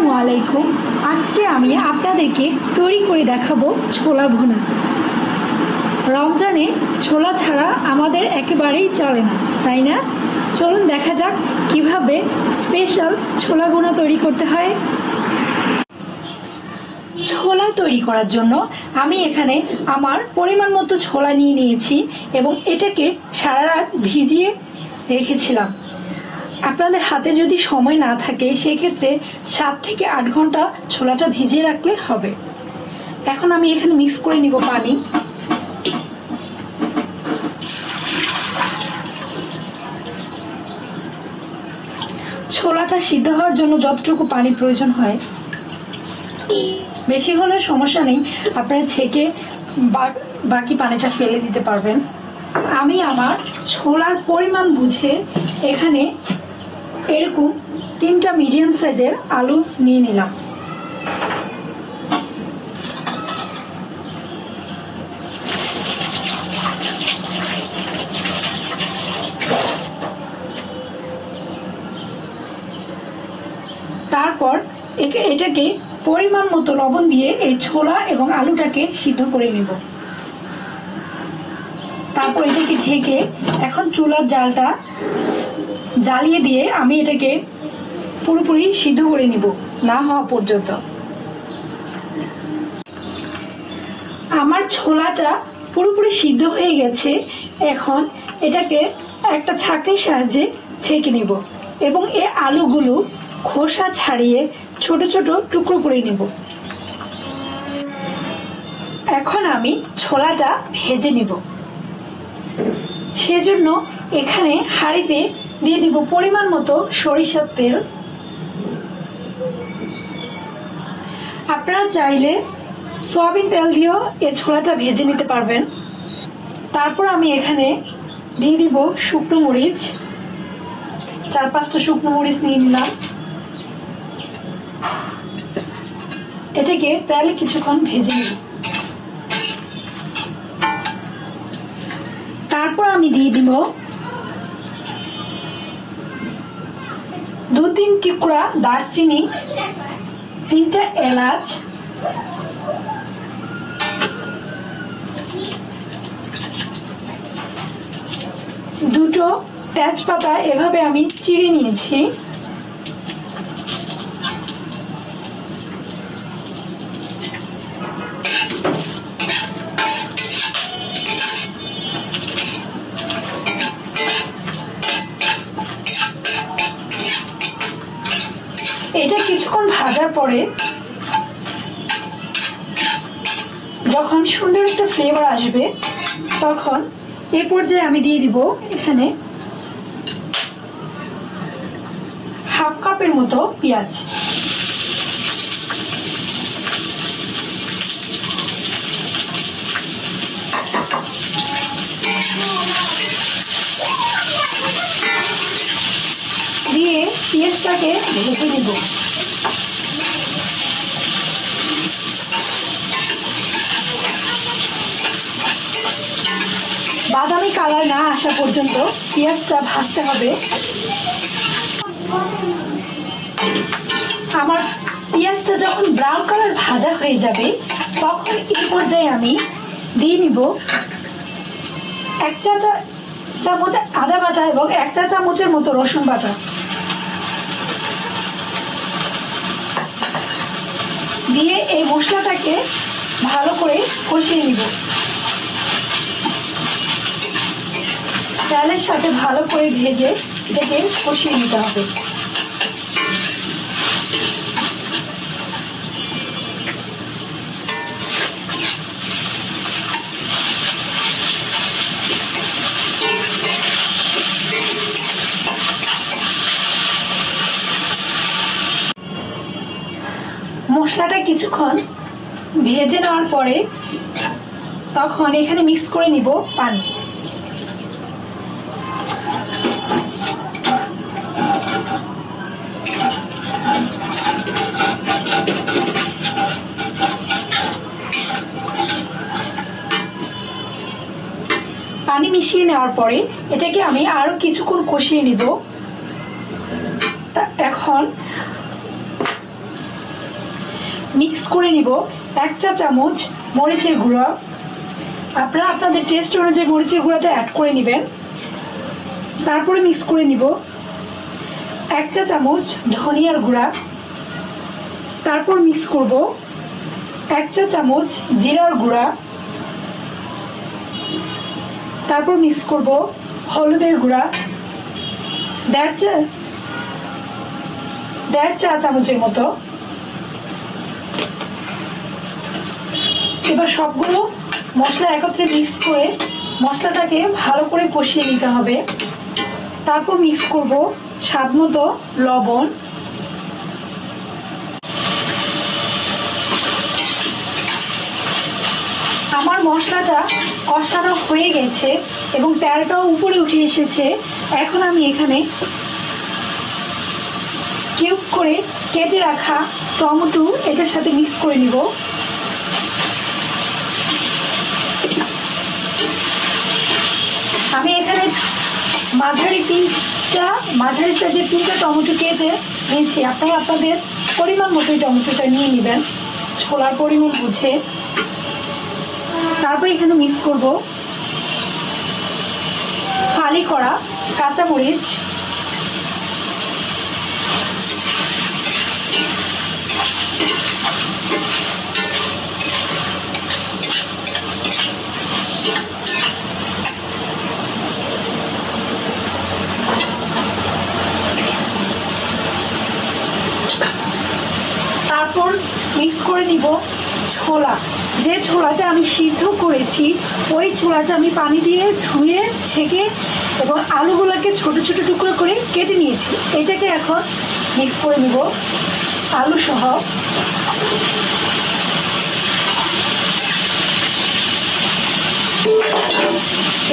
আসসালামু আলাইকুম। আজকে আমি আপনাদেরকে তৈরি করে দেখাবো ছোলা ভুনা। রমজানে ছোলা ছাড়া আমাদের একেবারেই চলে না, তাই না? চলুন দেখা যাক কিভাবে স্পেশাল ছোলা ভুনা তৈরি করতে হয়। ছোলা তৈরি করার জন্য আমি এখানে আমার পরিমাণ মতো ছোলা নিয়ে নিয়েছি এবং এটাকে সারা রাত ভিজিয়ে রেখেছিলাম। আপনাদের হাতে যদি সময় না থাকে সেক্ষেত্রে 7 থেকে 8 ঘন্টা ছোলাটা ভিজিয়ে রাখলে হবে। এখন আমি এখানে মিক্স করে নিব পানি। ছোলাটা সিদ্ধ হওয়ার জন্য যতটুকু পানি প্রয়োজন হয়, বেশি হলে সমস্যা নেই, আপনারা ছেঁকে বাকি পানিটা ফেলে দিতে পারবেন। আমি আমার ছোলার পরিমাণ বুঝে এখানে এরকম 3টা মিডিয়াম সাইজের আলু নিয়ে নিলাম। তারপর এটাকে পরিমাণ মতো লবণ দিয়ে এই ছোলা এবং আলুটাকে সিদ্ধ করে নেব। তারপর এটাকে ঢেকে এখন চুলার জালটা জ্বালিয়ে দিয়ে আমি এটাকে পুরোপুরি সিদ্ধ করে নিব না হওয়া পর্যন্ত। আমার ছোলাটা পুরোপুরি সিদ্ধ হয়ে গেছে। এখন এটাকে একটা ছাঁকনির সাহায্যে ছেঁকে নিব এবং এই আলুগুলো খোসা ছাড়িয়ে ছোট ছোট টুকরো করে নেব। এখন আমি ছোলাটা ভেজে নিব। সেজন্য এখানে হাঁড়িতে দিয়ে দিব পরিমাণ মতো সরিষার তেল। আপনারা চাইলে সয়াবিন তেল দিয়েও এই ছোলাটা ভেজে নিতে পারবেন। তারপর আমি এখানে দিয়ে দিব শুকনো মরিচ, 4-5টা শুকনো মরিচ নিয়ে নিলাম। এটাকে তেলে কিছুক্ষণ ভেজে নিব। তারপর আমি দিয়ে দিব 2-3 টুকরা দারচিনি, 3টা এলাচ, 2টো তেজপাতা এভাবে আমি চিড়ে নিয়েছি। এটা কিছুক্ষণ ভাজার পরে যখন সুন্দর একটা ফ্লেভার আসবে তখন এই পর্যায়ে আমি দিয়ে দিব এখানে হাফ কাপের মতো পেঁয়াজ। দিয়ে পেঁয়াজটাকে ভেজে নেব। বাদামি কালার না আসা পর্যন্ত পেঁয়াজটা ভাজতে হবে। আমার পেঁয়াজটা যখন ব্রাউন কালার ভাজা হয়ে যাবে তখন এই পর্যায়ে আমি দিয়ে নিব 1 চা চামচ আদা বাটা এবং 1 চা চামচের মতো রসুন বাটা। দিয়ে এই মশলাটাকে ভালো করে কষিয়ে নিব। চালের সাথে ভালো করে ভেজে এটাকে কষিয়ে নিতে হবে। মশলাটা কিছুক্ষণ ভেজে নেওয়ার পরে তখন এখানে মিক্স করে নিব পানি। পানি মিশিয়ে নেওয়ার পরে এটাকে আমি আরো কিছুক্ষণ কষিয়ে নিব। এখন মিক্স করে নিব 1 চা চামচ মরিচের গুঁড়ো। আপনারা আপনাদের টেস্ট অনুযায়ী মরিচের গুঁড়োটা অ্যাড করে নেবেন। তারপরে মিক্স করে নিব 1 চা চামচ ধনিয়ার গুঁড়া। তারপর মিক্স করব 1 চা চামচ জিরার গুঁড়া। তারপর মিক্স করব হলুদের গুঁড়া 1.5 চা চামচের মতো। এবার সবগুলো মশলা একত্রে মিক্স করে মশলাটাকে ভালো করে কষিয়ে নিতে হবে। তারপর মিক্স করব স্বাদ মতো লবণ। আমার মশলাটা কষানো হয়ে গেছে এবং তেলটাও উপরে উঠে এসেছে। এখন আমি এখানে কিউব করে কেটে রাখা টমেটো এটার সাথে মিক্স করে নিব। আমি এখানে মাঝারি সাইজের 3টা টমেটো কেটে নিয়েছি। আপনারা আপনাদের পরিমাণ মতোই টমেটোটা নিয়ে নেবেন, ছোলার পরিমাণ বুঝে। তারপর এখানে মিক্স করব ফালি করা কাঁচামরিচ। তারপর মিক্স করে নিব ছোলা। যে ছোলাটা আমি সিদ্ধ করেছি ওই ছোলাটা আমি পানি দিয়ে ধুয়ে ছেঁকে এবং আলুগুলোকে ছোট ছোট টুকরো করে কেটে নিয়েছি। এটাকে এখন মিক্স করে নিব আলু সহ।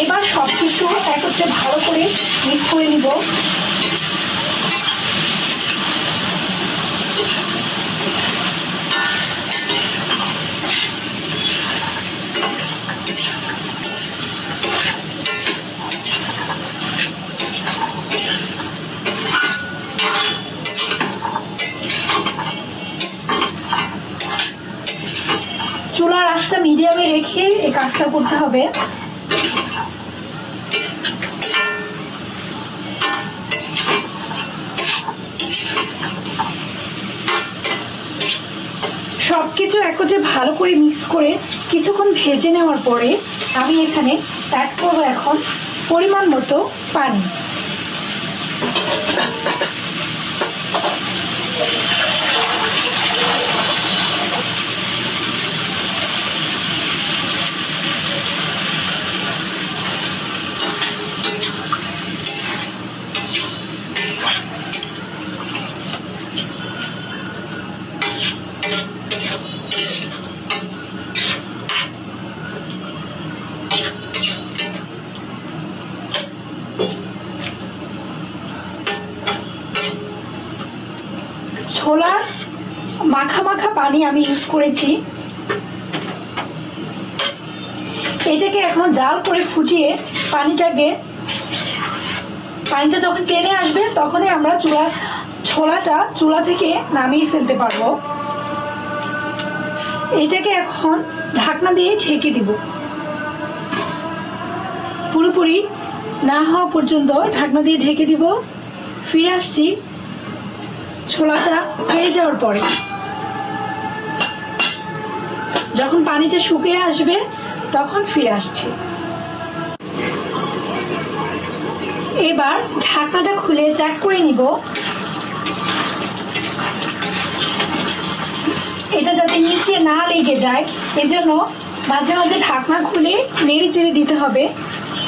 এবার সব কিছু একত্রে ভালো করে মিক্স করে নিব। চুলার আঁচটা মিডিয়ামে রেখে এই কাজটা করতে হবে। সবকিছু একত্রে ভালো করে মিক্স করে কিছুক্ষণ ভেজে নেওয়ার পরে আমি এখানে অ্যাড করবো এখন পরিমাণ মতো পানি। ছোলার মাখা মাখা পানি আমি ইউজ করেছি। এটাকে এখন জাল করে ফুটিয়ে পানিটা যখন টেনে আসবে তখনই আমরা ছোলাটা চুলা থেকে নামিয়ে ফেলতে পারবো। এটাকে এখন ঢাকনা দিয়ে ঢেকে দিব। পুরোপুরি না হওয়া পর্যন্ত ঢাকনা দিয়ে ঢেকে দিব। ফিরে আসছি ছোলাটা হয়ে যাওয়ার পরে। যখন পানিটা শুকিয়ে আসবে তখন ফিরে আসছি। এবার ঢাকনাটা খুলে চেক করে নিব এটা যাতে নিচে না লেগে যায়, এজন্য মাঝে মাঝে ঢাকনা খুলে নেড়ে চেড়ে দিতে হবে।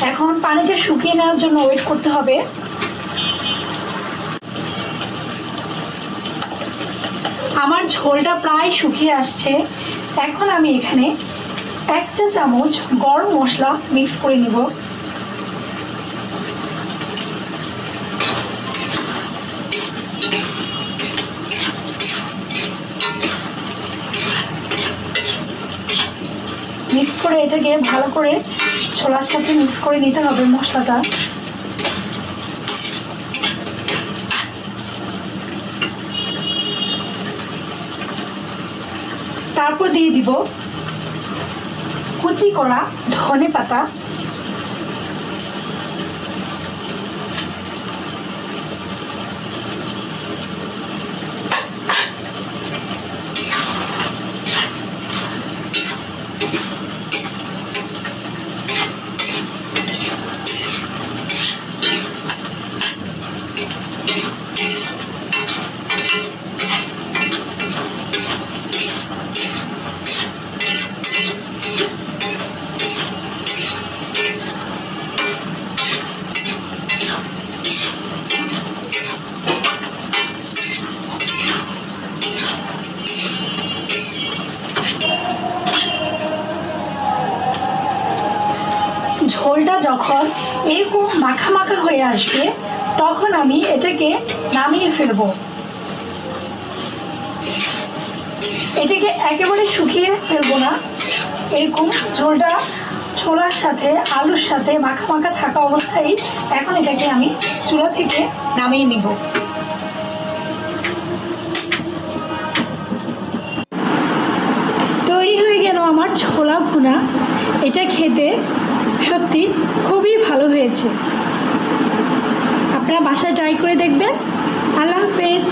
এখন পানিটা শুকিয়ে নেওয়ার জন্য ওয়েট করতে হবে। আমার ঝোলটা প্রায় শুকিয়ে আসছে। এখন আমি এখানে 1 চা চামচ গরম মশলা মিক্স করে নিব। মিক্স করে এটাকে ভালো করে ছোলার সাথে মিক্স করে নিতে হবে মশলাটা। তারপর দিয়ে দিব কুচি করা ধনেপাতা, ঝোলটা যখন এরকম মাখা মাখা হয়ে আসবে তখন আমি এটাকে নামিয়ে ফেলবো। এটাকে একেবারে শুকিয়ে ফেলবো না, এরকম ঝোলটা ছোলার সাথে আলুর সাথে মাখা মাখা থাকা অবস্থায় এখন এটাকে আমি চুলা থেকে নামিয়ে নিব। তৈরি হয়ে গেল আমার ছোলা ভুনা। এটা খেতে সত্যি খুবই ভালো হয়েছে। আপনারা বাসায় ট্রাই করে দেখবেন। আল্লাহ হাফেজ।